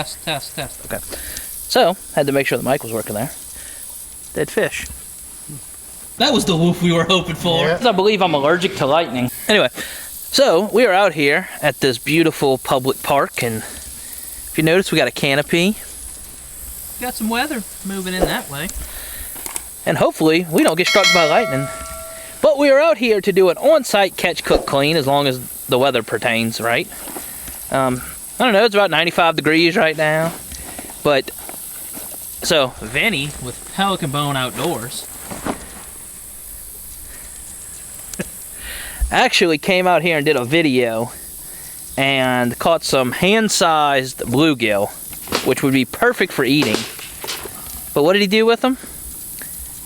Test. Okay. So, had to make sure the mic was working there. Dead fish. That was the woof we were hoping for. Yeah. I believe I'm allergic to lightning. Anyway, so we are out here at this beautiful public park, and if you notice, we got a canopy. Got some weather moving in that way. And hopefully, we don't get struck by lightning. But we are out here to do an on-site catch, cook, clean, as long as the weather pertains, right? I don't know, it's about 95 degrees right now. But, so, Vinnie with Pelican Bone Outdoors actually came out here and did a video and caught some hand-sized bluegill, which would be perfect for eating. But what did he do with them?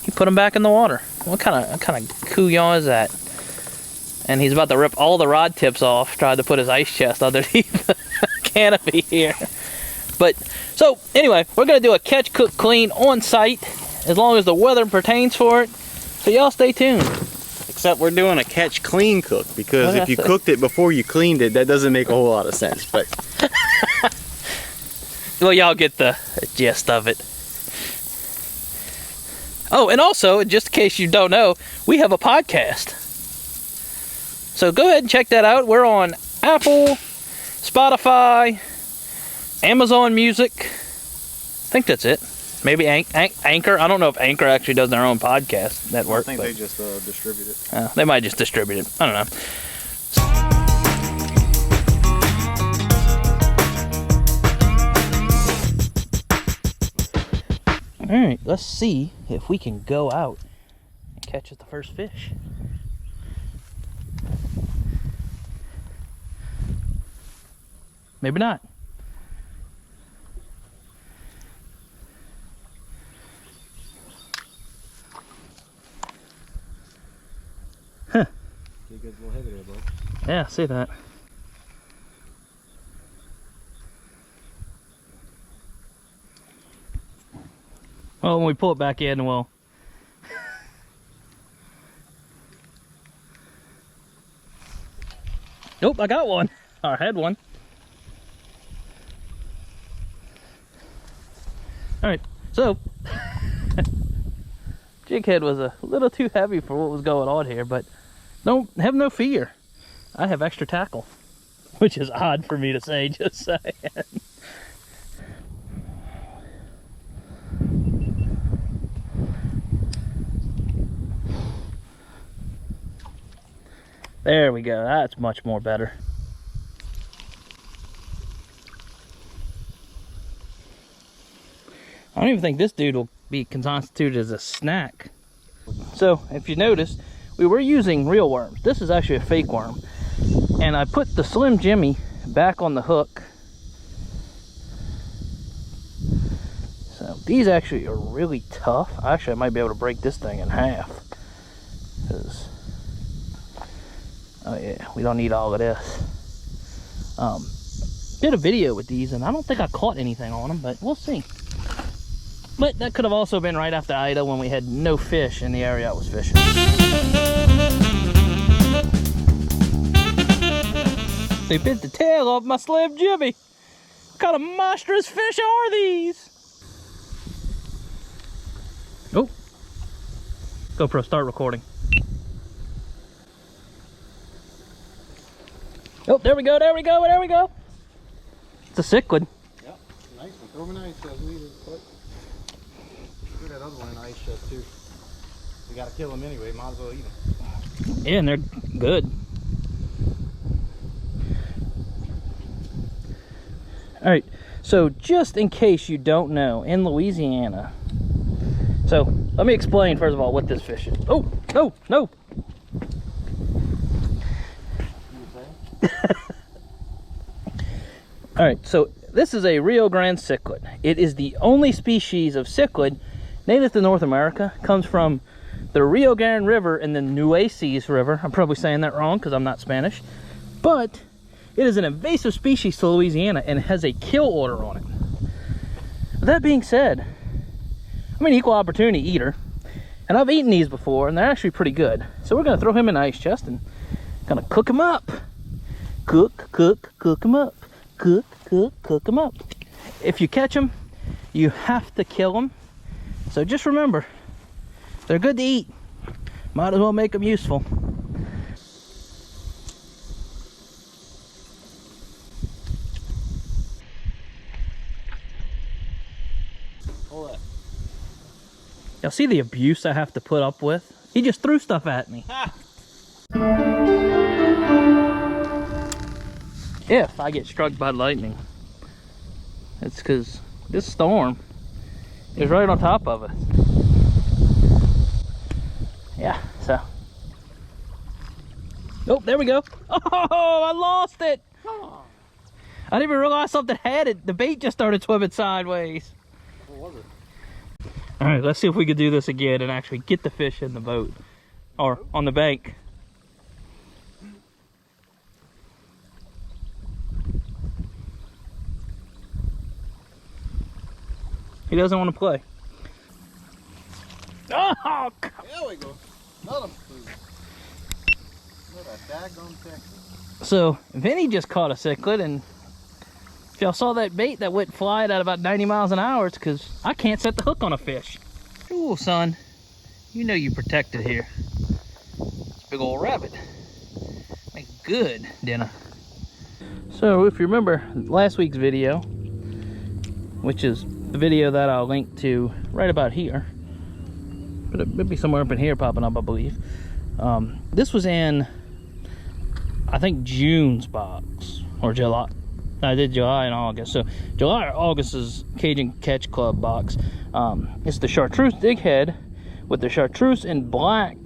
He put them back in the water. What kind of couillon is that? And he's about to rip all the rod tips off, tried to put his ice chest underneath the canopy here. But, so, anyway, we're going to do a catch, cook, clean on site, as long as the weather pertains for it. So y'all stay tuned. Except we're doing a catch, clean, cook, because if you cooked it before you cleaned it, that doesn't make a whole lot of sense. But well, y'all get the gist of it. Oh, and also, just in case you don't know, we have a podcast. So go ahead and check that out. We're on Apple, Spotify, Amazon Music. I think that's it. Maybe Anchor. I don't know if Anchor actually does their own podcast network. I think they just distribute it. They might just distribute it. I don't know. Alright, let's see if we can go out and catch us the first fish. Maybe not. Huh. See a good little heavy there, bud. Yeah, I see that. Well, when we pull it back in, we'll... Nope, I got one. Or had one. Alright, so... jig head was a little too heavy for what was going on here, but don't have no fear. I have extra tackle. Which is odd for me to say, just saying. There we go, that's much more better. I don't even think this dude will be constituted as a snack. So, if you notice, we were using real worms. This is actually a fake worm. And I put the Slim Jimmy back on the hook. So, these actually are really tough. Actually, I might be able to break this thing in half. 'Cause oh yeah, we don't need all of this. Did a video with these, and I don't think I caught anything on them, but we'll see. But that could have also been right after Ida when we had no fish in the area I was fishing. They bit the tail off my Slim Jimmy. What kind of monstrous fish are these? Oh. GoPro, start recording. Oh, there we go, there we go, there we go. It's a cichlid. Yep, nice one. Throw him an ice chest. Throw that other one in ice chest too. We gotta kill them anyway, might as well eat them. Yeah, and they're good. Alright, so just in case you don't know, in Louisiana, so let me explain first of all what this fish is. Oh, no, no. Alright, so this is a Rio Grande cichlid. It is the only species of cichlid native to North America. Comes from the Rio Grande River and the Nueces River. I'm probably saying that wrong because I'm not Spanish. But it is an invasive species to Louisiana and has a kill order on it. That being said, I'm an equal opportunity eater. And I've eaten these before and they're actually pretty good. So we're going to throw him in the ice chest and going to cook him up. Cook him up. Cook him up. if you catch them, you have to kill them. So just remember, they're good to eat. Might as well make them useful. Y'all see the abuse I have to put up with? He just threw stuff at me. If I get struck by lightning, it's because this storm is right on top of it. Yeah, so. Oh, there we go. Oh, I lost it. I didn't even realize something had it. The bait just started swimming sideways. What was it? All right, let's see if we can do this again and actually get the fish in the boat or on the bank. He doesn't want to play. Oh, There we go. Another food. Another daggone Texas. so Vinnie just caught a cichlid, and if y'all saw that bait that went flying at about 90 miles an hour, it's because I can't set the hook on a fish. Ooh, son, you know you protected here. It's a big old rabbit. Make good dinner. So if you remember last week's video, which is the video that I'll link to right about here, but it may be somewhere up in here popping up, I believe. This was in, I think, June's box, or July. I did July and August. So July or August's Cajun Catch Club box. It's the chartreuse dig head with the chartreuse in black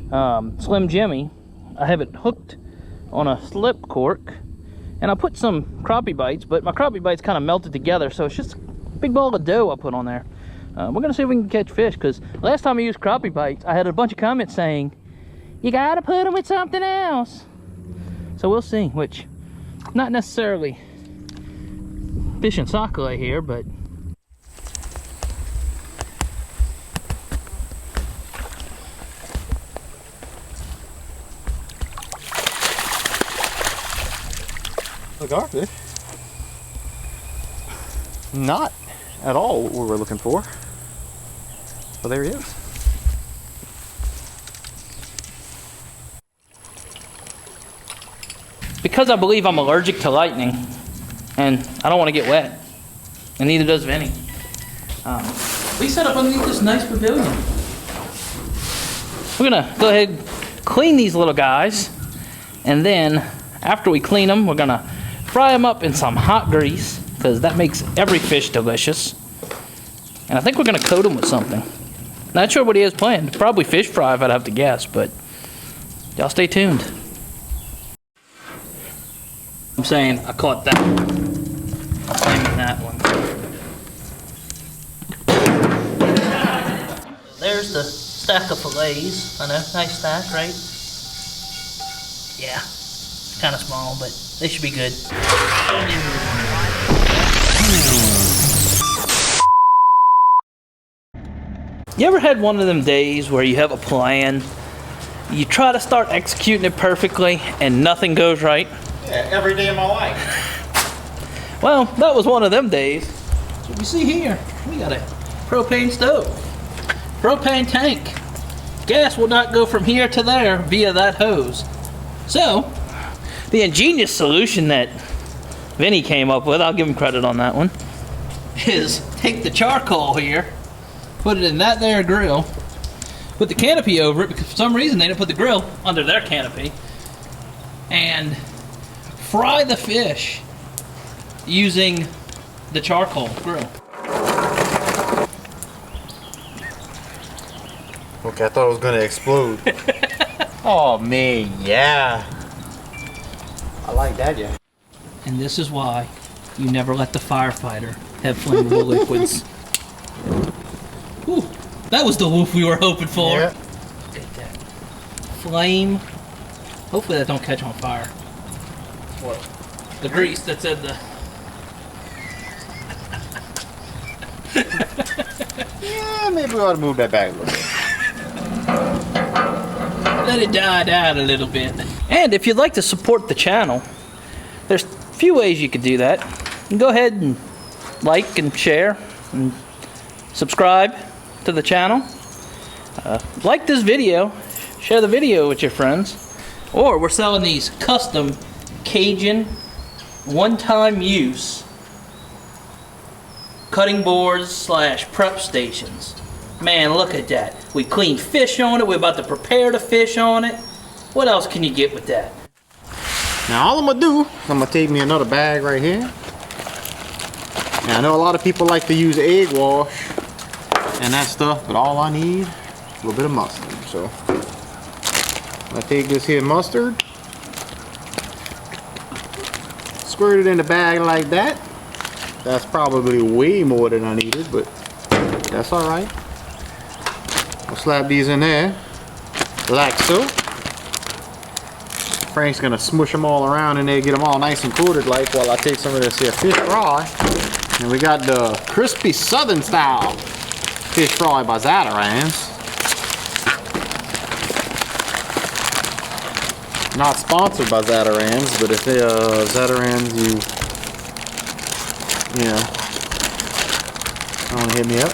Slim Jimmy. I have it hooked on a slip cork, and I put some crappie bites, but my crappie bites kind of melted together, so it's just a big ball of dough I put on there. We're gonna see if we can catch fish, because last time I used crappie bites, I had a bunch of comments saying, you gotta put them with something else. So we'll see, which, not necessarily fishing sockeye here, but Look, our fish. Not at all what we were looking for. So there he is. because I believe I'm allergic to lightning, and I don't want to get wet, and neither does Vinnie, we set up underneath this nice pavilion. We're gonna go ahead and clean these little guys, and then after we clean them, we're gonna fry them up in some hot grease, because that makes every fish delicious. And I think we're gonna coat them with something. Not sure what he has planned. Probably fish fry if I'd have to guess, but y'all stay tuned. I'm saying I caught that one. I'm claiming that one. There's the stack of fillets. I know, nice stack, right? Yeah, kind of small, but they should be good. You ever had one of them days where you have a plan, you try to start executing it perfectly, and nothing goes right? Yeah, every day of my life. Well, that was one of them days. So you see here, we got a propane stove, propane tank. Gas will not go from here to there via that hose. So, the ingenious solution that Vinnie came up with, I'll give him credit on that one, is take the charcoal here, put it in that there grill, put the canopy over it, because for some reason they didn't put the grill under their canopy, and fry the fish using the charcoal grill. Okay, I thought it was gonna explode. Oh man, yeah. I like that, yeah. And this is why you never let the firefighter have flammable liquids. Ooh, that was the woof we were hoping for. Yeah. Take that. Flame. Hopefully that don't catch on fire. What? The grease that's in the... Yeah, maybe we ought to move that back a little bit. Let it die down a little bit. And if you'd like to support the channel, there's a few ways you could do that. go ahead and like and share and subscribe to the channel. Like this video, share the video with your friends. Or we're selling these custom Cajun one-time use cutting boards / prep stations. Man, look at that. We cleaned fish on it. We're about to prepare the fish on it. What else can you get with that? Now all I'm gonna do, I'm gonna take me another bag right here. Now I know a lot of people like to use egg wash and that stuff, but all I need is a little bit of mustard. So I take this here mustard, squirt it in the bag like that. That's probably way more than I needed, but that's all right. I'll slap these in there like so. Frank's gonna smush them all around in there, get them all nice and coated like, while I take some of this here fish fry. And we got the crispy southern style fish fry by Zatarain's. Not sponsored by Zatarain's, but if they Zatarain's, you know, don't hit me up.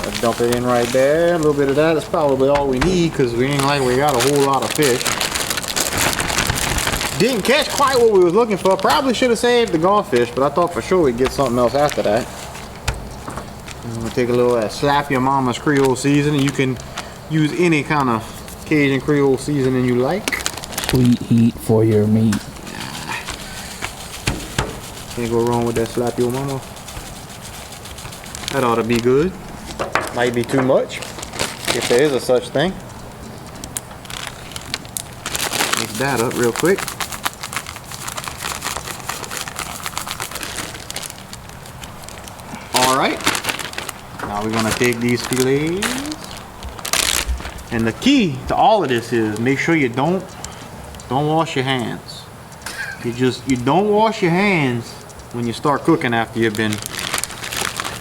Let's dump it in right there. A little bit of that is probably all we need, because we ain't like we got a whole lot of fish. Didn't catch quite what we was looking for. Probably should have saved the goldfish, but I thought for sure we'd get something else after that. I'm gonna take a little of that Slap Your Mama's Creole seasoning. You can use any kind of Cajun Creole seasoning you like. Sweet heat for your meat. Can't go wrong with that Slap Your Mama. That ought to be good. Might be too much, if there is a such thing. Mix that up real quick. Alright. Now we're gonna take these fillets. And the key to all of this is make sure you don't wash your hands. You don't wash your hands when you start cooking after you've been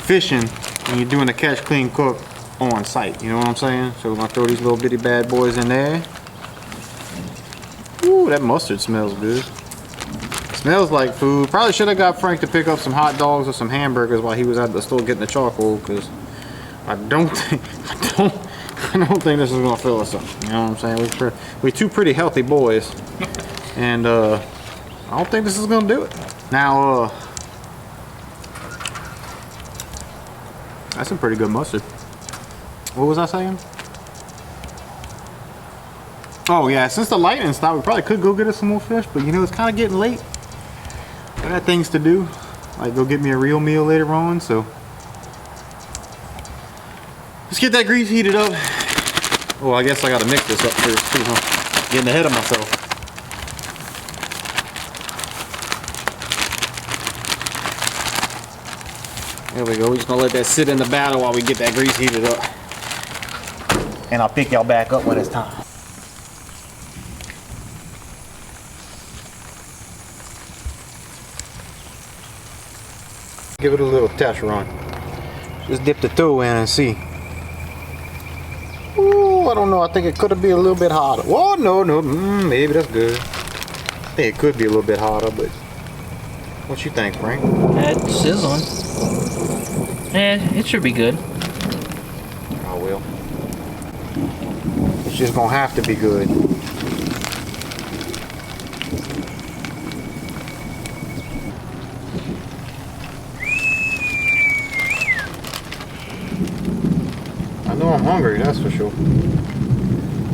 fishing and you're doing a catch, clean, cook on site. You know what I'm saying? So we're gonna throw these little bitty bad boys in there. Ooh, that mustard smells good. Smells like food. Probably should have got Frank to pick up some hot dogs or some hamburgers while he was at the store getting the charcoal, because I don't think this is gonna fill us up. You know what I'm saying? We're two pretty healthy boys, and I don't think this is gonna do it. Now, that's some pretty good mustard. What was I saying? Oh yeah, since the lightning stopped, we probably could go get us some more fish, but you know, it's kind of getting late. I got things to do, like go get me a real meal later on, so let's get that grease heated up. Oh, I guess I gotta mix this up first too, huh? Getting ahead of myself. There we go. We're just gonna let that sit in the batter while we get that grease heated up. And I'll pick y'all back up when it's time. Give it a little test run. Just dip the toe in and see. Ooh, I don't know. I think it could be a little bit hotter. Whoa, no. Maybe that's good. I think it could be a little bit hotter, but what you think, Frank? It's sizzling. And it should be good. I will. It's just gonna have to be good. I know I'm hungry, that's for sure.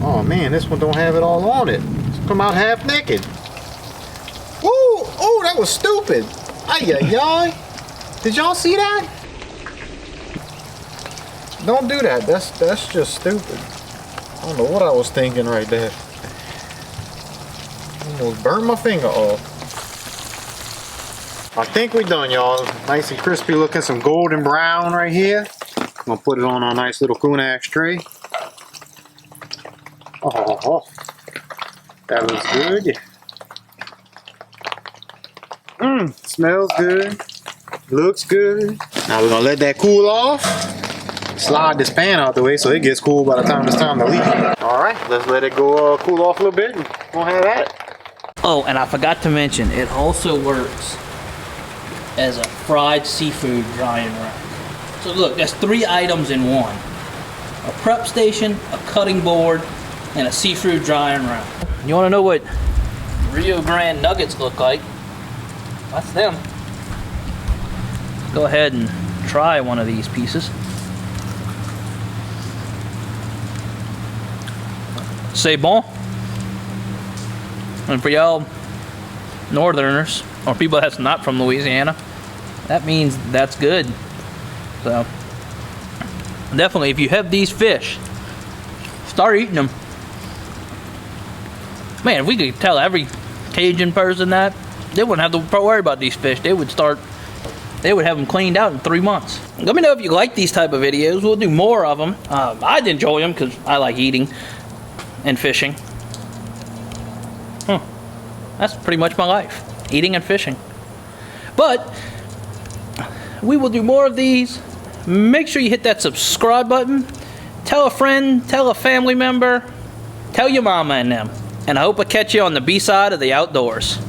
Oh man, this one don't have it all on it. It's come out half naked. Woo! Oh, that was stupid. Ay-yi-yi. Did y'all see that? Don't do that. That's just stupid. I don't know what I was thinking right there. Almost burned my finger off. I think we're done, y'all. Nice and crispy looking, some golden brown right here. I'm gonna put it on our nice little Kunax tray. Oh, that looks good. Smells good. Looks good. Now we're gonna let that cool off. Slide this pan out the way so it gets cool by the time it's time to leave. All right, let's let it go cool off a little bit and we'll have that. Oh, and I forgot to mention, it also works as a fried seafood drying rack. So look, that's 3 items in one. A prep station, a cutting board, and a seafood drying rack. You want to know what Rio Grande nuggets look like? That's them. Go ahead and try one of these pieces. C'est bon. And for y'all northerners, or people that's not from Louisiana, that means that's good. So, definitely, if you have these fish, start eating them. Man, if we could tell every Cajun person that, they wouldn't have to worry about these fish. They would have them cleaned out in 3 months. Let me know if you like these type of videos. We'll do more of them. I'd enjoy them because I like eating and fishing. That's pretty much my life, eating and fishing. But we will do more of these. Make sure you hit that subscribe button. Tell a friend, tell a family member, tell your mama and them. And I hope I catch you on the B side of the outdoors.